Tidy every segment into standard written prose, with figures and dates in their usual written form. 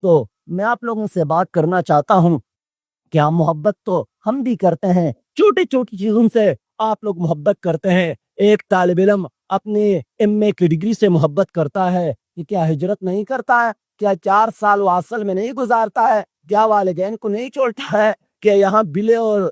تو میں آپ لوگوں سے بات کرنا چاہتا ہوں کہ ہم محبت تو ہم بھی کرتے ہیں، چھوٹی چھوٹی چیزوں سے آپ لوگ محبت کرتے ہیں۔ ایک طالب علم اپنے ایم اے کی ڈگری سے محبت کرتا ہے، کہ کیا ہجرت نہیں کرتا ہے؟ کیا 4 سال واصل میں نہیں گزارتا ہے؟ کیا والدین کو نہیں چھوڑتا ہے؟ کہ یہاں بلے اور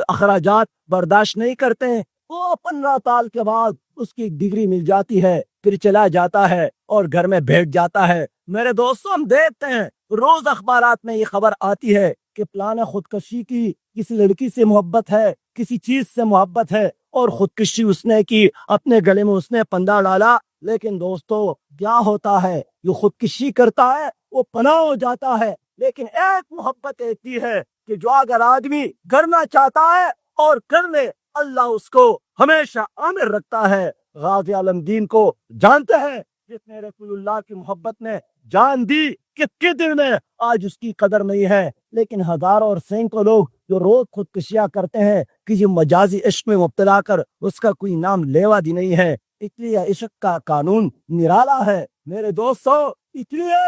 اخراجات برداشت نہیں کرتے ہیں؟ وہ 15 سال کے بعد اس کی ڈگری مل جاتی ہے، پھر چلا جاتا ہے اور گھر میں بیٹھ جاتا ہے۔ میرے دوستوں، ہم دیکھتے ہیں روز اخبارات میں یہ خبر آتی ہے کہ پلان خودکشی کی، کسی لڑکی سے محبت ہے، کسی چیز سے محبت ہے اور خودکشی اس نے کی، اپنے گلے میں اس نے پندا ڈالا۔ لیکن دوستو، کیا ہوتا ہے؟ یہ خودکشی کرتا ہے، وہ پناہ ہو جاتا ہے، لیکن ایک محبت ایسی ہے کہ جو اگر آدمی کرنا چاہتا ہے اور کر لے، اللہ اس کو ہمیشہ عامر رکھتا ہے۔ غازی عالم دین کو جانتے ہیں، جس نے رسول اللہ کی محبت نے جان دی، کس کے دل میں آج اس کی قدر نہیں ہے۔ لیکن ہزاروں اور سینکڑوں لوگ جو روز خودکشیاں کرتے ہیں، کسی مجازی عشق میں مبتلا کر اس کا کوئی نام لیوا بھی نہیں ہے۔ اس لیے عشق کا قانون نرالا ہے میرے دوستو، اس لیے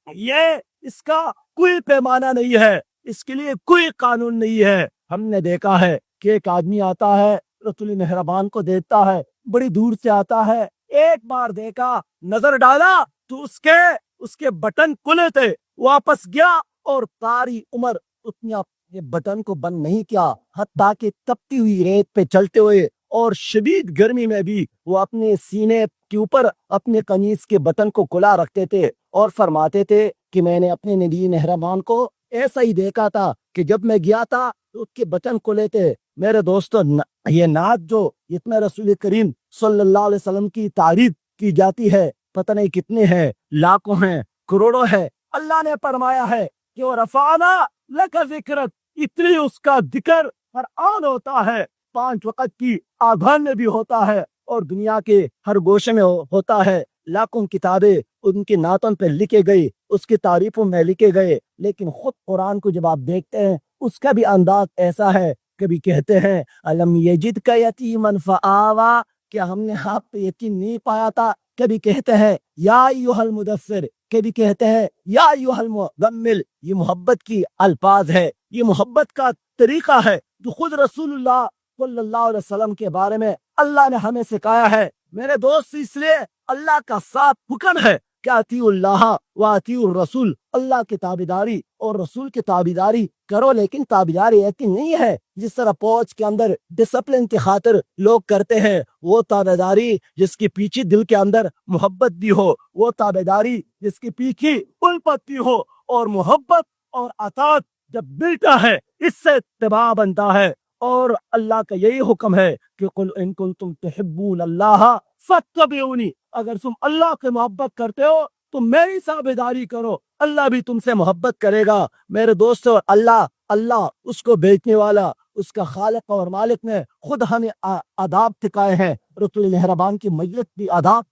یہ اس کا کوئی پیمانہ نہیں ہے، اس کے لیے کوئی قانون نہیں ہے۔ ہم نے دیکھا ہے کہ ایک آدمی آتا ہے، رسول مہربان کو دیکھتا ہے، بڑی دور سے آتا ہے، ایک بار دیکھا، نظر ڈالا تو اس کے بٹن کھلے تھے، واپس گیا اور ساری عمر اس نے اپنے بٹن کو بند نہیں کیا، حتیٰ کہ تپتی ہوئی ریت پہ چلتے ہوئے اور شدید گرمی میں بھی وہ اپنے سینے کے اوپر اپنے قمیص کے بٹن کو کھلا رکھتے تھے اور فرماتے تھے کہ میں نے اپنے نبی مہربان کو ایسا ہی دیکھا تھا کہ جب میں گیا تھا تو اس کے بٹن کھلے تھے۔ میرے دوستو، یہ نعت جو اس میں رسول کریم صلی اللہ علیہ وسلم کی تعریف کی جاتی ہے، پتہ نہیں کتنے ہیں، لاکھوں ہیں، کروڑوں ہے۔ اللہ نے فرمایا ہے کہ وہ رفعنا لک ذکرک، اتنی اس کا ذکر ہر آن ہوتا ہے، 5 وقت کی آذان میں بھی ہوتا ہے اور دنیا کے ہر گوشے میں ہوتا ہے۔ لاکھوں کتابیں ان کے نعتوں پہ لکھے گئے، اس کی تعریفوں میں لکھے گئے، لیکن خود قرآن کو جب آپ دیکھتے ہیں، اس کا بھی انداز ایسا ہے۔ کبھی کہتے ہیں الم یجدک یتیما فآویٰ، کیا ہم نے آپ پہ یتیم نہیں پایا تھا؟ کبھی کہتے ہیں یا ایھا المدثر، کبھی کہتے ہیں یا ایھا المزمل۔ یہ محبت کی الفاظ ہے، یہ محبت کا طریقہ ہے جو خود رسول اللہ صلی اللہ علیہ وسلم کے بارے میں اللہ نے ہمیں سکھایا ہے۔ میرے دوست، اس لیے اللہ کا صاف حکم ہے کہ اطیعوا اللہ و اطیعوا الرسول، اللہ کی تابعداری اور رسول کی تابعداری کرو، لیکن تابعداری ایسی نہیں ہے جس طرح فوج کے اندر ڈسپلن کی خاطر لوگ کرتے ہیں۔ وہ تابعداری جس کی پیچھے دل کے اندر محبت بھی ہو، وہ تابعداری جس کی پیچھے الفت بھی ہو، اور محبت اور اطاعت جب ملتا ہے اس سے اتباع بنتا ہے۔ اور اللہ کا یہی حکم ہے کہ قل ان کنتم تحبون اللہ فاتبعونی، اگر تم اللہ کی محبت کرتے ہو تو میری تابعداری کرو، اللہ بھی تم سے محبت کرے گا۔ میرے دوستو، اللہ اس کو بیچنے والا، اس کا خالق اور مالک نے خود ہمیں آداب سکھائے ہیں۔ رسول مہربان کی مجلس کی آداب،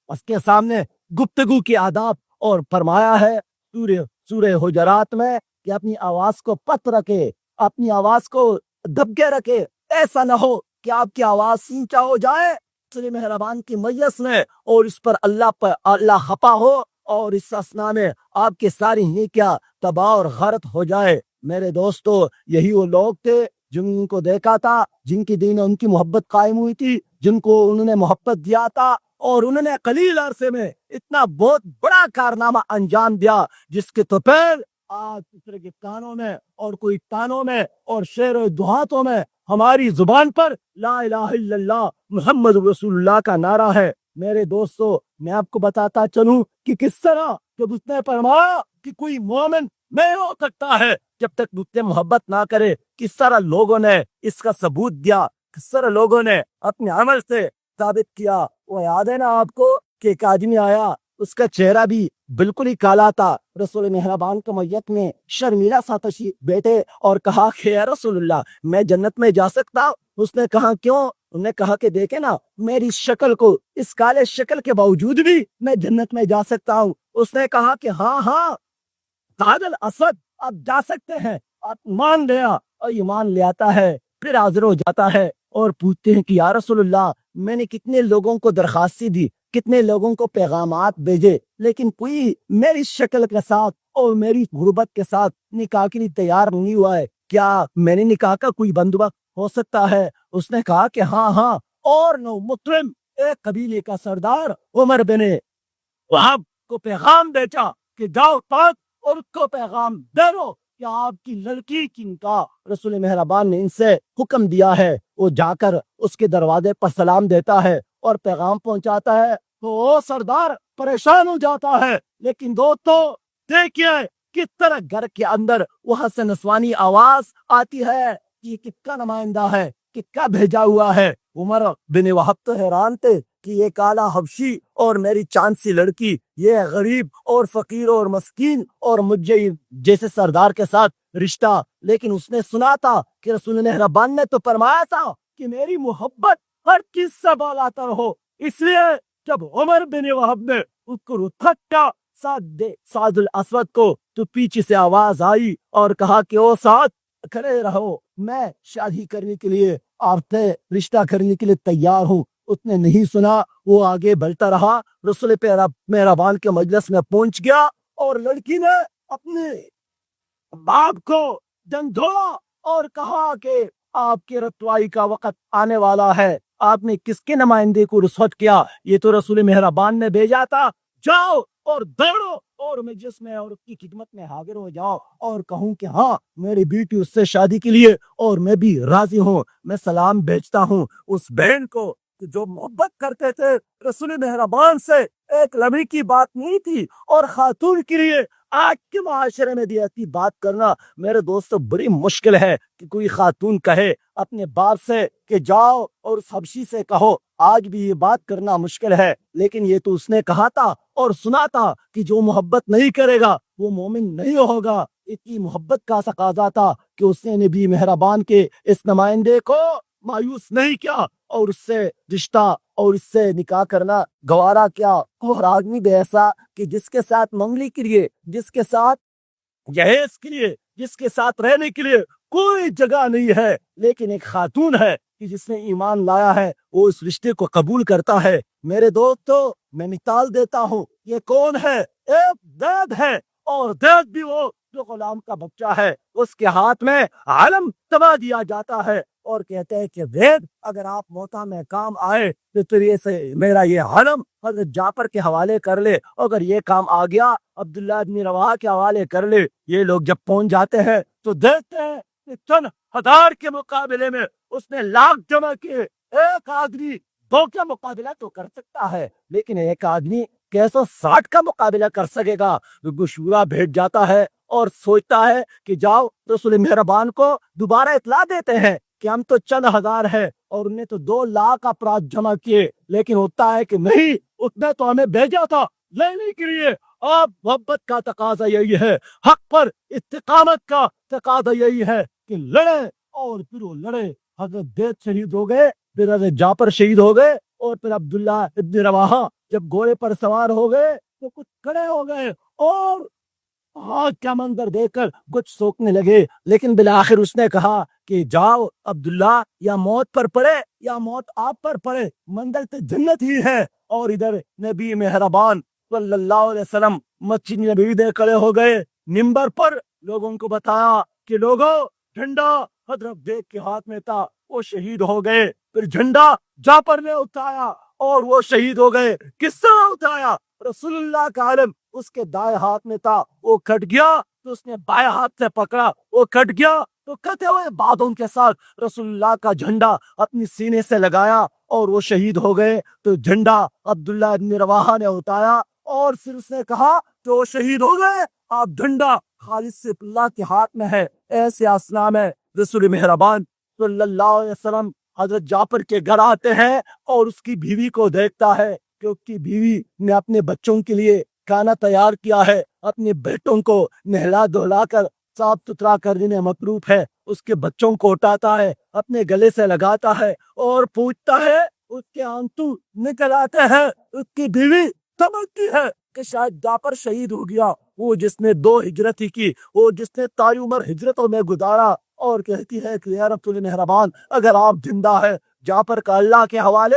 اس کے سامنے گفتگو کی آداب، اور فرمایا ہے سورہ حجرات میں کہ اپنی آواز کو پست رکھے، اپنی آواز کو دبکے رکھے، ایسا نہ ہو کہ آپ کی آواز سینچا ہو جائے رسول مہربان کی مجلس میں اور اس پر اللہ خفا ہو اور اس اسنا میں آپ کی ساری نیکیاں تباہ اور غارت ہو جائے۔ میرے دوستو، یہی وہ لوگ تھے جن کو دیکھا تھا، جن کی دین ان کی محبت قائم ہوئی تھی، جن کو انہوں نے محبت دیا تھا، اور انہوں نے قلیل عرصے میں اتنا بہت بڑا کارنامہ انجام دیا جس کے تو پھر آج دوسرے کے کانوں میں اور کوئی تانوں میں اور شعر و دہاتوں میں ہماری زبان پر لا الہ الا اللہ محمد رسول اللہ کا نعرہ ہے۔ میرے دوستو، میں آپ کو بتاتا چلوں کہ کس طرح جب اس نے فرمایا کہ کوئی مومن نہیں ہو سکتا ہے جب تک مجھ سے محبت نہ کرے، کس طرح لوگوں نے اس کا ثبوت دیا، کس طرح لوگوں نے اپنے عمل سے ثابت کیا۔ وہ یاد ہے نا آپ کو کہ ایک آدمی آیا، اس کا چہرہ بھی بالکل ہی کالا تھا، رسول مہربان کو میت میں شرمیلا سا تشریف بیٹھے اور کہا کہ یا رسول اللہ، میں جنت میں جا سکتا ہوں؟ اس نے کہا کیوں؟ انہوں نے کہا کہ دیکھیں نا میری شکل کو، اس کالے شکل کے باوجود بھی میں جنت میں جا سکتا ہوں۔ اس نے کہا کہ ہاں سعد الاسد، آپ جا سکتے ہیں۔ آپ مان لیا اور ایمان لے آتا ہے، پھر حاضر ہو جاتا ہے اور پوچھتے ہیں کہ یا رسول اللہ، میں نے کتنے لوگوں کو درخواست دی، کتنے لوگوں کو پیغامات بھیجے، لیکن کوئی میری شکل کے ساتھ اور میری غربت کے ساتھ نکاح کے لیے تیار نہیں ہوا ہے۔ کیا میں نے نکاح کا کوئی بندوبست ہو سکتا ہے؟ اس نے کہا کہ ہاں ہاں۔ اور نو مطرم ایک قبیلے کا سردار عمر بن وہاب کو پیغام بھیجا کہ جاؤ تاک اور اس کو پیغام دے دو کہ آپ کی لڑکی کی نکاح رسول مہربان نے ان سے حکم دیا ہے۔ وہ جا کر اس کے دروازے پر سلام دیتا ہے اور پیغام پہنچاتا ہے تو وہ سردار پریشان ہو جاتا ہے، لیکن دوستو دیکھیے کس طرح گھر کے اندر وہاں سے نسوانی آواز آتی ہے کہ کس کا نمائندہ ہے، کس کا بھیجا ہوا ہے۔ عمر بن وہب تو حیران تھے کہ یہ کالا حبشی اور میری چاند سی لڑکی، یہ غریب اور فقیر اور مسکین اور مجھے جیسے سردار کے ساتھ رشتہ۔ لیکن اس نے سنا تھا کہ رسول مہربان نے تو فرمایا تھا کہ میری محبت ہر چیز سے بالاتر ہو۔ اس لیے جب عمر بن وہب نے اس کو رتھٹا سعد الاسود کو، تو پیچھے سے آواز آئی اور کہا کہ او سعد کھڑے رہو، میں شادی کرنے کے لیے آپ سے رشتہ کرنے کے لیے تیار ہوں۔ اس نے نہیں سنا، وہ آگے بڑھتا رہا، رسول مہربان کے مجلس میں پہنچ گیا اور لڑکی نے اپنے باپ کو جھنجھوڑا اور کہا کہ آپ کے رسوائی کا وقت آنے والا ہے۔ آپ نے کس کے نمائندے کو رسوت کیا؟ یہ تو رسول مہربان نے بھیجا تھا۔ جاؤ اور دوڑو اور مجلس میں اور اس کی خدمت میں حاضر ہو جاؤ اور کہوں کہ ہاں میری بیٹی اس سے شادی کے لیے اور میں بھی راضی ہوں۔ میں سلام بھیجتا ہوں اس بہن کو جو محبت کرتے تھے رسول مہربان سے، ایک لمحے کی بات نہیں تھی، اور خاتون کے لیے آج کے معاشرے میں بھی ایسی بات کرنا میرے دوستو بڑی مشکل ہے کہ کوئی خاتون کہے اپنے باپ سے کہ جاؤ اور اس حبشی سے کہو۔ آج بھی یہ بات کرنا مشکل ہے، لیکن یہ تو اس نے کہا تھا اور سنا تھا کہ جو محبت نہیں کرے گا وہ مومن نہیں ہوگا۔ اتنی محبت کا تقاضا تھا کہ اس نے نبی مہربان کے اس نمائندے کو مایوس نہیں کیا اور اس سے رشتہ اور اس سے نکاح کرنا گوارا کیا۔ اور آدمی بھی ایسا کہ جس کے ساتھ منگلی کے لیے، جس کے ساتھ جہیز کے لیے، جس کے ساتھ رہنے کے لیے کوئی جگہ نہیں ہے، لیکن ایک خاتون ہے کہ جس نے ایمان لایا ہے، وہ اس رشتے کو قبول کرتا ہے۔ میرے دوستو میں مثال دیتا ہوں، یہ کون ہے؟ ایک زید ہے، اور زید بھی وہ جو غلام کا بچہ ہے، اس کے ہاتھ میں علم تبا دیا جاتا ہے اور کہتے ہیں کہ زید اگر آپ موتا میں کام آئے تو پھر سے میرا یہ علم حضرت جعفر کے حوالے کر لے، اگر یہ کام آ گیا عبداللہ بن رواحہ کے حوالے کر لے۔ یہ لوگ جب پہنچ جاتے ہیں تو دیکھتے ہیں کہ چند ہزار کے مقابلے میں اس نے لاکھ جمع کیے۔ ایک آدمی 2 کا مقابلہ تو کر سکتا ہے، لیکن ایک آدمی 160 کا مقابلہ کر سکے گا؟ گشورا بھیج جاتا ہے اور سوچتا ہے کہ جاؤ رسول مہربان کو دوبارہ اطلاع دیتے ہیں کہ ہم تو چند ہزار ہے اور انہیں تو 2 لاکھ افراد جمع کیے، لیکن ہوتا ہے کہ نہیں، اس نے تو ہمیں بھیجا تھا لینے کے لیے۔ آپ محبت کا تقاضا یہی ہے، حق پر استقامت کا تقاضا یہی ہے کہ لڑے اور پھر وہ لڑے۔ حضرت زید شہید ہو گئے، پھر حضرت جعفر شہید ہو گئے، اور پھر عبداللہ ابن رواحہ جب گھوڑے پر سوار ہو گئے تو کچھ کھڑے ہو گئے اور آگ کا منظر دیکھ کر کچھ سوکنے لگے، لیکن بالآخر اس نے کہا کہ جاؤ عبداللہ، یا موت پر پڑے یا موت آپ پر پڑے، منزل تو جنت ہی ہے۔ اور ادھر نبی مہربان صلی اللہ علیہ وسلم مسجد نبوی میں کھڑے ہو گئے، منبر پر لوگوں کو بتایا کہ لوگوں جھنڈا حضرت زید کے ہاتھ میں تھا، وہ شہید ہو گئے۔ پھر جھنڈا جعفر نے اٹھایا اور وہ شہید ہو گئے۔ کس طرح اٹھایا؟ رسول اللہ کا علم اس کے دائیں ہاتھ میں تھا، وہ کٹ گیا تو اس نے بائیں ہاتھ سے پکڑا، وہ کٹ گیا تو کٹے ہوئے بادوں کے ساتھ رسول اللہ کا جھنڈا اپنی سینے سے لگایا اور وہ شہید ہو گئے۔ تو جھنڈا عبداللہ ابن رواحہ نے اٹھایا اور پھر اس نے کہا کہ وہ شہید ہو گئے، آپ جھنڈا خالد سے اللہ کے ہاتھ میں ہے۔ ایسے اسلام ہے رسول مہربان صلی اللہ علیہ وسلم حضرت جعفر کے گھر آتے ہیں اور اس کی بیوی کو دیکھتا ہے کہ اس کی بیوی نے اپنے بچوں کے لیے کھانا تیار کیا ہے، اپنے بیٹوں کو نہلا دھلا کر صاف ستھرا کرنے میں مصروف ہے۔ اس کے بچوں کو اٹھاتا ہے، اپنے گلے سے لگاتا ہے اور پوچھتا ہے، اس کے آنسو نکل آتے ہیں۔ اس کی بیوی سمجھتی ہے کہ شاید جعفر شہید ہو گیا، وہ جس نے 2 ہجرت ہی کی، وہ جس نے ساری عمر ہجرتوں میں گزارا، اور کہتی ہے کہ یا رسول مہربان اگر آپ زندہ ہے جعفر کا اللہ کے حوالے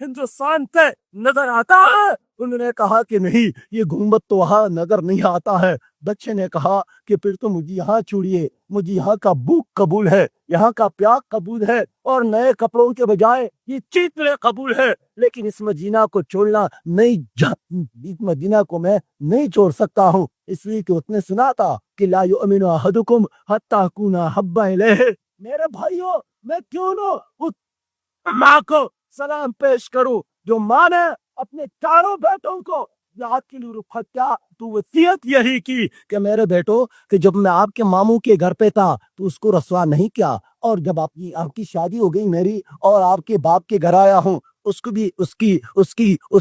ہندوستان سے نظر آتا ہے؟ انہوں نے کہا کہ نہیں، یہ گنبد تو وہاں نظر نہیں آتا ہے۔ بچے نے کہا کہ پھر تو مجھے یہاں چھوڑیے، مجھے یہاں کا بھوک قبول ہے، یہاں کا پیاس قبول ہے، اور نئے کپڑوں کے بجائے یہ چیتلے قبول ہے، لیکن اس مدینہ کو چھوڑنا نہیں، اس مدینہ کو میں نہیں چھوڑ سکتا ہوں، اس لیے کہ اس نے سنا تھا کہ لا یؤمن احدکم حتی اکون احب الیہ۔ میرے بھائیوں، میں کیوں نہ اس ماں کو سلام پیش کروں جو ماں نے اپنے چاروں بیٹوں کو یاد کے لیے رخصت کیا، تو وصیت یہی کی کہ میرے بیٹو، کہ جب میں آپ کے ماموں کے گھر پہ تھا تو اس کو رسوا نہیں کیا، اور جب آپ کی شادی ہو گئی میری اور آپ کے باپ کے گھر آیا ہوں، اس کو بھی اس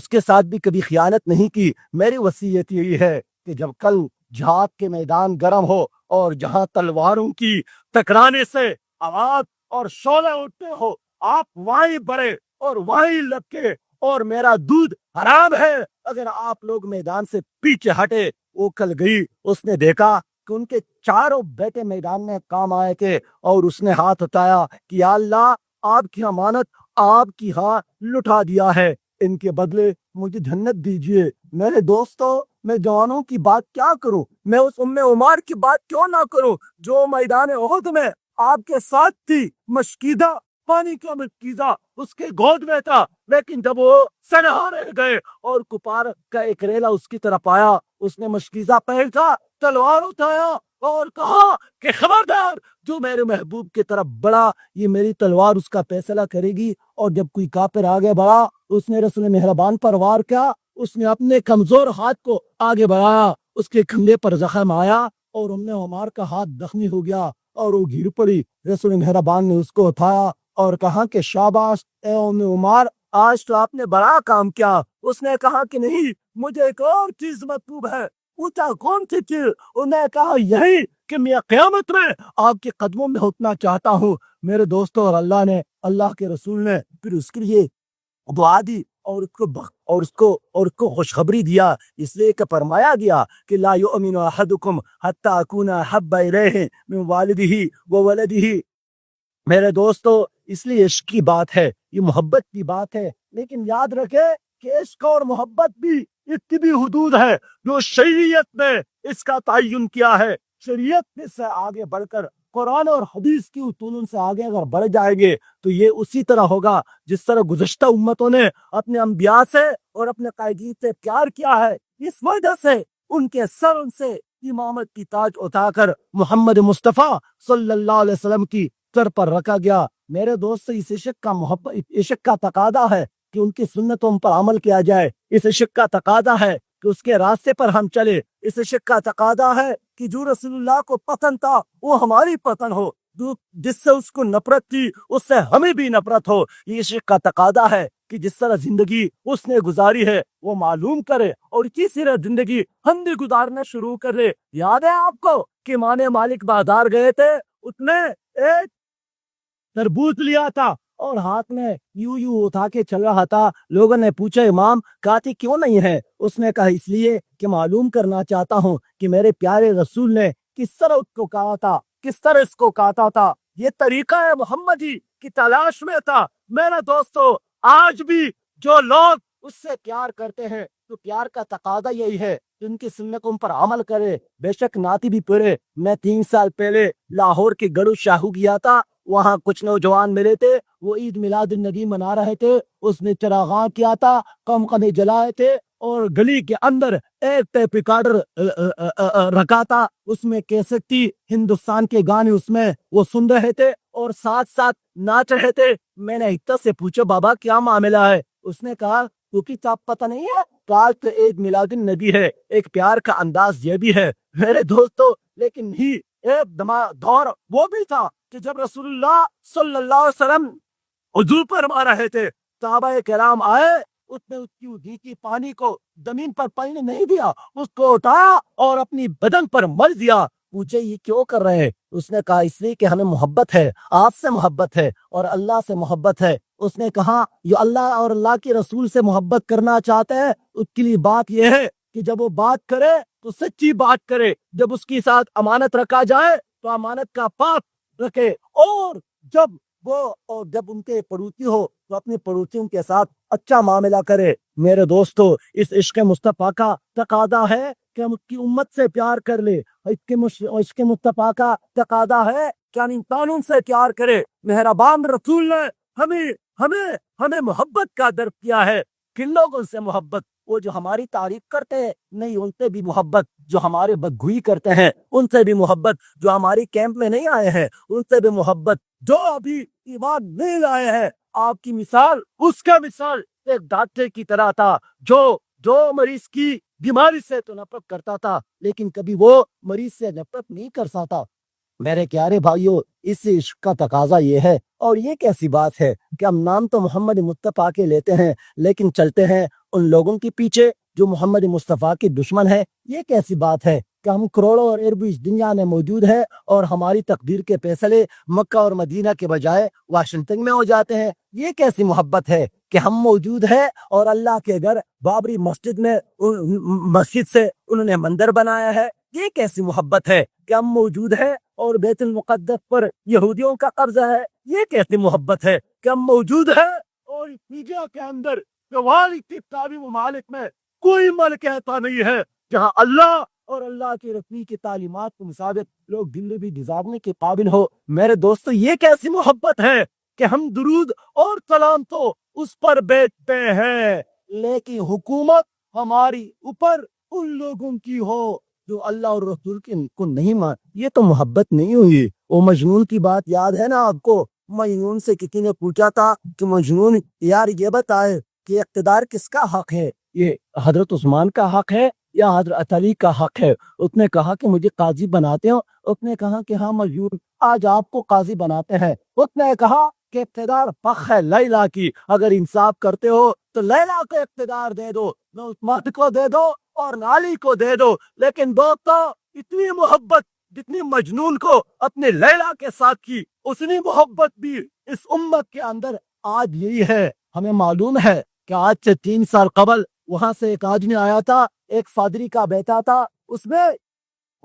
کے ساتھ بھی کبھی خیانت نہیں کی۔ میری وصیت یہی ہے کہ جب کل جہاد کے میدان گرم ہو اور جہاں تلواروں کی ٹکرانے سے آواز اور شعلے اٹھتے ہو، آپ وہیں بڑھے اور وہیں لپکے، اور میرا دودھ حرام ہے اگر آپ لوگ میدان سے پیچھے ہٹے۔ وہ کل گئی، اس نے دیکھا کہ ان کے چاروں بیٹے میدان میں کام آئے تھے، اور اس نے ہاتھ اٹھایا کہ یا اللہ، آپ کی امانت آپ کی ہاتھ لٹا دیا ہے، ان کے بدلے مجھے جنت دیجیے۔ میرے دوستو، میں جوانوں کی بات کیا کروں، میں اس ام عمار کی بات کیوں نہ کروں جو میدان احد میں آپ کے ساتھ تھی، مشکیدہ پانی کا مشکیزہ اس کے گود میں تھا، لیکن جب وہ سنہا رہ گئے اور کپار کا ایک ریلا اس کی طرف آیا، اس نے مشکیزہ پہنچا، تلوار اٹھایا اور کہا کہ خبردار، جو میرے محبوب کی طرف بڑھا، یہ میری تلوار اس کا فیصلہ کرے گی۔ اور جب کوئی کافر آگے بڑھا، اس نے رسول مہربان پر وار کیا، اس نے اپنے کمزور ہاتھ کو آگے بڑھایا، اس کے کندھے پر زخم آیا اور ام عمار کا ہاتھ زخمی ہو گیا اور وہ گر پڑی۔ رسول مہربان نے اس کو اٹھایا اور کہا کہ شاباش اے ام عمار، آج تو آپ نے بڑا کام کیا۔ اس نے کہا کہ نہیں، مجھے ایک اور چیز مطلوب ہے۔ پوچھا کون سی چیز؟ انہوں نے کہا یہی کہ میں قیامت میں آپ کے قدموں میں اٹھنا چاہتا ہوں۔ میرے دوستوں، اور اللہ کے رسول نے پھر اس کے لیے دعا دی اور اس کو خوشخبری دیا، اس لیے کہ فرمایا گیا کہ لا یؤمن احدکم حتی اکون احب الیہ من والدہ وولدہ۔ میرے دوستو، اس لیے عشق کی بات ہے، یہ محبت کی بات ہے، لیکن یاد رکھے کہ عشق اور محبت بھی اتنی بھی حدود ہے جو شریعت نے اس کا تعین کیا ہے۔ شریعت سے آگے بڑھ کر قرآن اور حدیث کی اصولوں سے آگے اگر بڑھ جائیں گے تو یہ اسی طرح ہوگا جس طرح گزشتہ امتوں نے اپنے انبیاء سے اور اپنے قائدین سے پیار کیا ہے۔ اس وجہ سے ان کے سر سے امامت کی تاج اٹھا کر محمد مصطفیٰ صلی اللہ علیہ وسلم کی سر پر رکھا گیا۔ میرے دوست، اس عشق کا تقاضا ہے کہ ان کی سنتوں پر عمل کیا جائے، اس عشق کا تقاضا ہے کہ اس کے راستے پر ہم چلے، اس عشق کا تقاضا ہے کہ جو رسول اللہ کو پسند تھا وہ ہماری پسند ہو، جس سے اس کو نفرت تھی اس سے ہمیں بھی نفرت ہو۔ یہ عشق کا تقاضا ہے کہ جس طرح زندگی اس نے گزاری ہے وہ معلوم کرے اور اسی طرح زندگی ہم بھی گزارنا شروع کر لے۔ یاد ہے آپ کو کہ امام مالک بازار گئے تھے، اس نے ایک تربوز لیا تھا اور ہاتھ میں یوں اٹھا کے چل رہا تھا۔ لوگوں نے پوچھا امام کھاتے کیوں نہیں ہے؟ اس نے کہا اس لیے کہ معلوم کرنا چاہتا ہوں کہ میرے پیارے رسول نے کس طرح اس کو کہا تھا، کس طرح اس کو کاٹا تھا۔ یہ طریقہ محمدی کی تلاش میں تھا۔ میرے دوستو، آج بھی جو لوگ اس سے پیار کرتے ہیں تو پیار کا تقاضا یہی ہے کہ ان کی سنتوں پر عمل کرے، بے شک نعتیں بھی پڑھے۔ میں 3 سال پہلے لاہور کے گڑو شاہو گیا تھا، وہاں کچھ نوجوان ملے تھے، وہ عید میلاد النبی منا رہے تھے۔ اس نے چراغاں کیا تھا، قمقمے جلائے تھے، اور گلی کے اندر ایک ٹیپ ریکارڈر رکھا تھا، اس میں کیسٹ تھی، ہندوستان کے گانے اس میں وہ سن رہے تھے اور ساتھ ساتھ ناچ رہے تھے۔ میں نے ایک سے پوچھا بابا کیا معاملہ ہے؟ اس نے کہا کیونکہ صاحب پتہ نہیں ہے آج تو عید میلاد النبی ہے، ایک پیار کا انداز یہ بھی ہے۔ میرے دوستو، لیکن ہی ایک دور وہ بھی تھا کہ جب رسول اللہ صلی اللہ علیہ وسلم وضو فرما رہے تھے، صحابہ کرام آئے، اس نے اس کی وضو کی پانی کو زمین پر پڑنے نہیں دیا، اس کو اٹھایا اور اپنی بدن پر مل دیا۔ پوچھے یہ کیوں کر رہے ہیں؟ اس نے کہا اس لیے کہ ہمیں محبت ہے، آپ سے محبت ہے اور اللہ سے محبت ہے۔ اس نے کہا جو اللہ اور اللہ کے رسول سے محبت کرنا چاہتے ہیں اس کے لیے بات یہ ہے کہ جب وہ بات کرے تو سچی بات کرے، جب اس کے ساتھ امانت رکھا جائے تو امانت کا پاک رکھے، اور جب وہ اور جب ان کے پڑوسی ہو تو اپنے پڑوسیوں کے ساتھ اچھا معاملہ کرے۔ میرے دوستو، اس عشق مصطفیٰ کا تقاضا ہے کہ ہم اس کی امت سے پیار کر لے۔ عشق مصطفیٰ کا تقاضا ہے کہ ہم انسانوں سے پیار کرے۔ مہربان رسول نے ہمیں ہمیں ہمیں محبت کا درس کیا ہے۔ کن لوگوں سے محبت؟ وہ جو ہماری تعریف کرتے ہیں نہیں، ان سے بھی محبت۔ جو ہمارے بدگوئی کرتے ہیں ان سے بھی محبت۔ جو ہماری کیمپ میں نہیں آئے ہیں ان سے بھی محبت۔ جو ابھی ایمان نہیں لائے ہیں، آپ کی مثال اس کا مثال ایک ڈاکٹر کی طرح تھا جو مریض کی بیماری سے تو نفرت کرتا تھا لیکن کبھی وہ مریض سے نفرت نہیں کر سکتا۔ میرے پیارے بھائیوں، اس عشق کا تقاضا یہ ہے، اور یہ کیسی بات ہے کہ ہم نام تو محمد مصطفیٰ کے لیتے ہیں لیکن چلتے ہیں ان لوگوں کے پیچھے جو محمد مصطفیٰ کے دشمن ہے۔ یہ کیسی بات ہے کہ ہم کروڑوں اور اربوں اس دنیا میں موجود ہے اور ہماری تقدیر کے فیصلے مکہ اور مدینہ کے بجائے واشنگٹن میں ہو جاتے ہیں۔ یہ کیسی محبت ہے کہ ہم موجود ہے اور اللہ کے گھر بابری مسجد سے انہوں نے مندر بنایا ہے۔ یہ کیسی محبت ہے کہ ہم موجود ہے اور بیت المقدس پر یہودیوں کا قبضہ ہے۔ یہ کیسی محبت ہے کہ ہم موجود ہے اور میڈیا کے اندر عربی ممالک میں کوئی ملک ایسا نہیں ہے جہاں اللہ اور اللہ کے رسول کی تعلیمات کے مطابق لوگ زندگی گزارنے کے قابل ہو۔ میرے دوستو، یہ کیسی محبت ہے کہ ہم درود اور سلام تو اس پر بیچتے ہیں لیکن حکومت ہماری اوپر ان لوگوں کی ہو جو اللہ اور رسول کو نہیں مان۔ یہ تو محبت نہیں ہوئی۔ وہ مجنون کی بات یاد ہے نا آپ کو؟ مجنون سے کسی نے پوچھا تھا کہ مجنون یار یہ بتائے کہ اقتدار کس کا حق ہے، یہ حضرت عثمان کا حق ہے یا حضرت علی کا حق ہے؟ اس نے کہا کہ مجھے قاضی بناتے ہو۔ اس نے کہا کہ ہاں مجنون، آج آپ کو قاضی بناتے ہیں۔ اس نے کہا کہ اقتدار حق ہے لیلا کی، اگر انصاف کرتے ہو تو لیلا کو اقتدار دے دو، نہ عثمان کو دے دو اور نہ علی کو دے دو۔ لیکن دوستو، اتنی محبت جتنی مجنون کو اپنے لیلا کے ساتھ کی، اتنی محبت بھی اس امت کے اندر آج یہی ہے۔ ہمیں معلوم ہے کہ آج سے 3 سال قبل وہاں سے ایک آدمی آیا تھا، ایک فادری کا بیٹا تھا، اس میں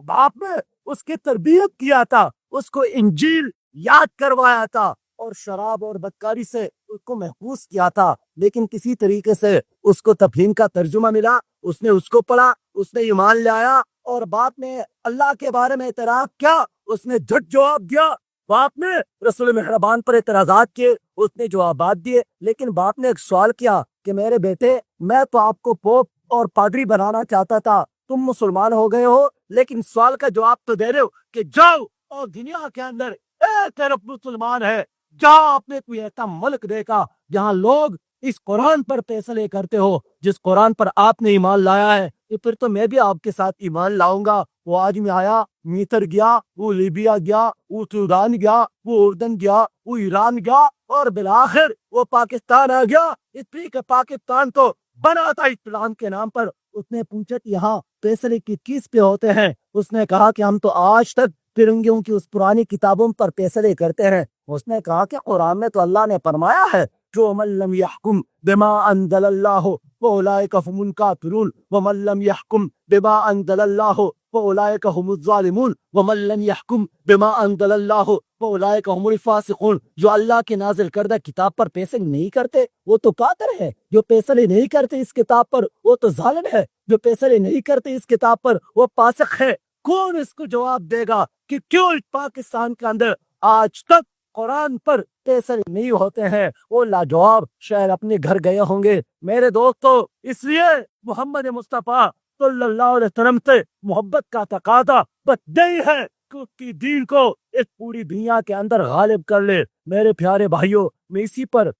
باپ نے اس کی تربیت کیا تھا، اس کو انجیل یاد کروایا تھا اور شراب اور بدکاری سے اس کو محفوظ کیا تھا، لیکن کسی طریقے سے اس کو تفہیم کا ترجمہ ملا، اس نے اس کو پڑھا، اس نے ایمان لایا اور باپ نے اللہ کے بارے میں اعتراف کیا، اس نے جھٹ جواب دیا۔ باپ نے رسول مہربان پر اعتراضات کیے، اس نے جوابات دیے، لیکن باپ نے ایک سوال کیا کہ میرے بیٹے، میں تو آپ کو پوپ اور پادری بنانا چاہتا تھا، تم مسلمان ہو گئے ہو، لیکن سوال کا جواب تو دے رہے ہو کہ جاؤ اور دنیا کے اندر ایک طرف مسلمان ہے، جاؤ اپنے کوئی ایسا ملک دیکھا جہاں لوگ اس قرآن پر فیصلے کرتے ہو جس قرآن پر آپ نے ایمان لایا ہے، پھر تو میں بھی آپ کے ساتھ ایمان لاؤں گا۔ وہ آدمی آیا، مصر گیا، وہ لیبیا گیا، وہ سودان گیا، وہ اردن گیا، وہ ایران گیا اور بالآخر وہ پاکستان آ گیا۔ اس لیے کہ پاکستان تو بنا تھا اسلام کے نام پر۔ اس نے پوچھا کہ یہاں فیصلے کس پہ ہوتے ہیں؟ اس نے کہا کہ ہم تو آج تک فرنگیوں کی اس پرانی کتابوں پر فیصلے کرتے ہیں۔ اس نے کہا کہ قرآن میں تو اللہ نے فرمایا ہے جو من لم يحكم بما انزل الله فاولئك هم الكافرون ومن لم يحكم بما انزل الله فاولئك هم الظالمون ومن لم يحكم بما انزل الله فاولئك هم الفاسقون۔ جو اللہ کے نازل کردہ کتاب پر فیصلے نہیں کرتے وہ تو کافر ہے، جو فیصلے نہیں کرتے اس کتاب پر وہ تو ظالم ہے، جو فیصلے نہیں کرتے اس کتاب پر وہ فاسق ہے۔ کون اس کو جواب دے گا کہ کیوں پاکستان کے اندر آج تک قرآن پر فیصلے نہیں ہوتے ہیں؟ وہ لاجواب شاید اپنے گھر گئے ہوں گے۔ میرے دوستو، اس لیے محمد مصطفیٰ صلی اللہ علیہ وسلم سے محبت کا تقاضا بس یہی ہے کہ اس کی دین کو اس پوری دنیا کے اندر غالب کر لے۔ میرے پیارے بھائیوں، میں اسی پر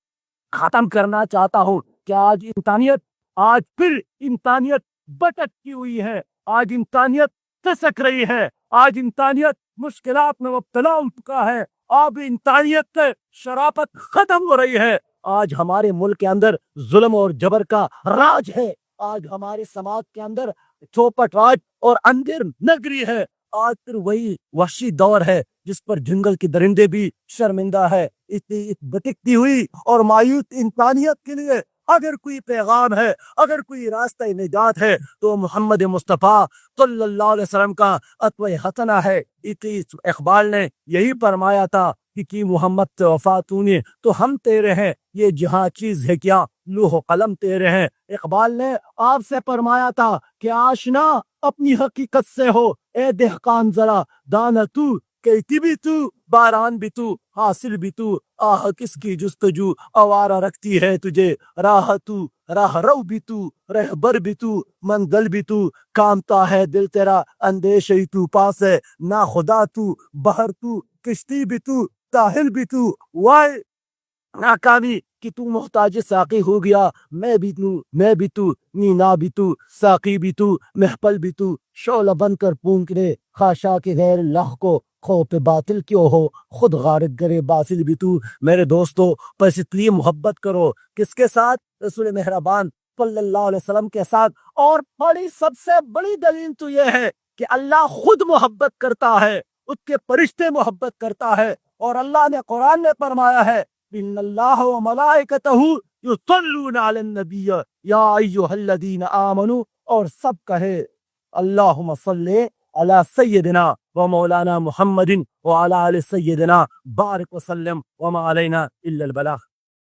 ختم کرنا چاہتا ہوں کہ آج پھر انسانیت بھٹکی ہوئی ہے، آج انسانیت کھسک رہی ہے، آج انسانیت مشکلات میں مبتلا ہو چکا ہے، اب انسانیت سے شرافت ختم ہو رہی ہے۔ آج ہمارے ملک کے اندر ظلم اور جبر کا راج ہے، آج ہمارے سماج کے اندر چوپٹ راج اور اندر نگری ہے۔ آج پھر وہی وحشی دور ہے جس پر جنگل کے درندے بھی شرمندہ ہے۔ اس بھٹکتی ہوئی اور مایوس انسانیت کے لیے اگر کوئی پیغام ہے، اگر کوئی راستہ نجات ہے تو محمد مصطفیٰ صلی اللہ علیہ وسلم کا اسوہ حسنہ ہے۔ اقبال نے یہی فرمایا تھا کہ محمد سے وفا تو نے تو ہم تیرے ہیں، یہ جہاں چیز ہے کیا لوح و قلم تیرے ہیں۔ اقبال نے آپ سے فرمایا تھا کہ آشنا اپنی حقیقت سے ہو اے دہقان ذرا، دانا تو کہتی بھی تو باران بھی تو حاصل بھی تو، آہ کس کی جستجو آوارہ رکھتی ہے تجھے، راہ تو راہ رو بھی تو رہبر بھی تو منزل بھی تو، کامتا ہے دل تیرا اندیشہ تو پاس ہے، نا خدا تو بحر تو کشتی بھی تو ساحل بھی تو، وائے ناکامی کہ تو محتاج ساقی ہو گیا، میں بھی تو نینا بھی تو ساقی بھی تو محفل بھی تو، شعلہ بن کر پونکنے خاشاک غیر اللہ کو، خوف باطل کیوں ہو خود غارت گرے باطل بھی تو۔ میرے دوستو بس اتنی محبت کرو کس کے ساتھ؟ رسول مہربان صلی اللہ علیہ وسلم کے ساتھ۔ اور سب سے بڑی دلیل تو یہ ہے کہ اللہ خود محبت کرتا ہے، اس کے فرشتے محبت کرتا ہے، اور اللہ نے قرآن میں فرمایا ہے ان اللہ و ملائکتہ یصلون علی النبی یا ایھا الذین آمنوا، اور سب کہے اللہم صلی علی سیدنا و مولانا محمد وعلی آل سیدنا بارک وسلم وما علینا الا البلاغ۔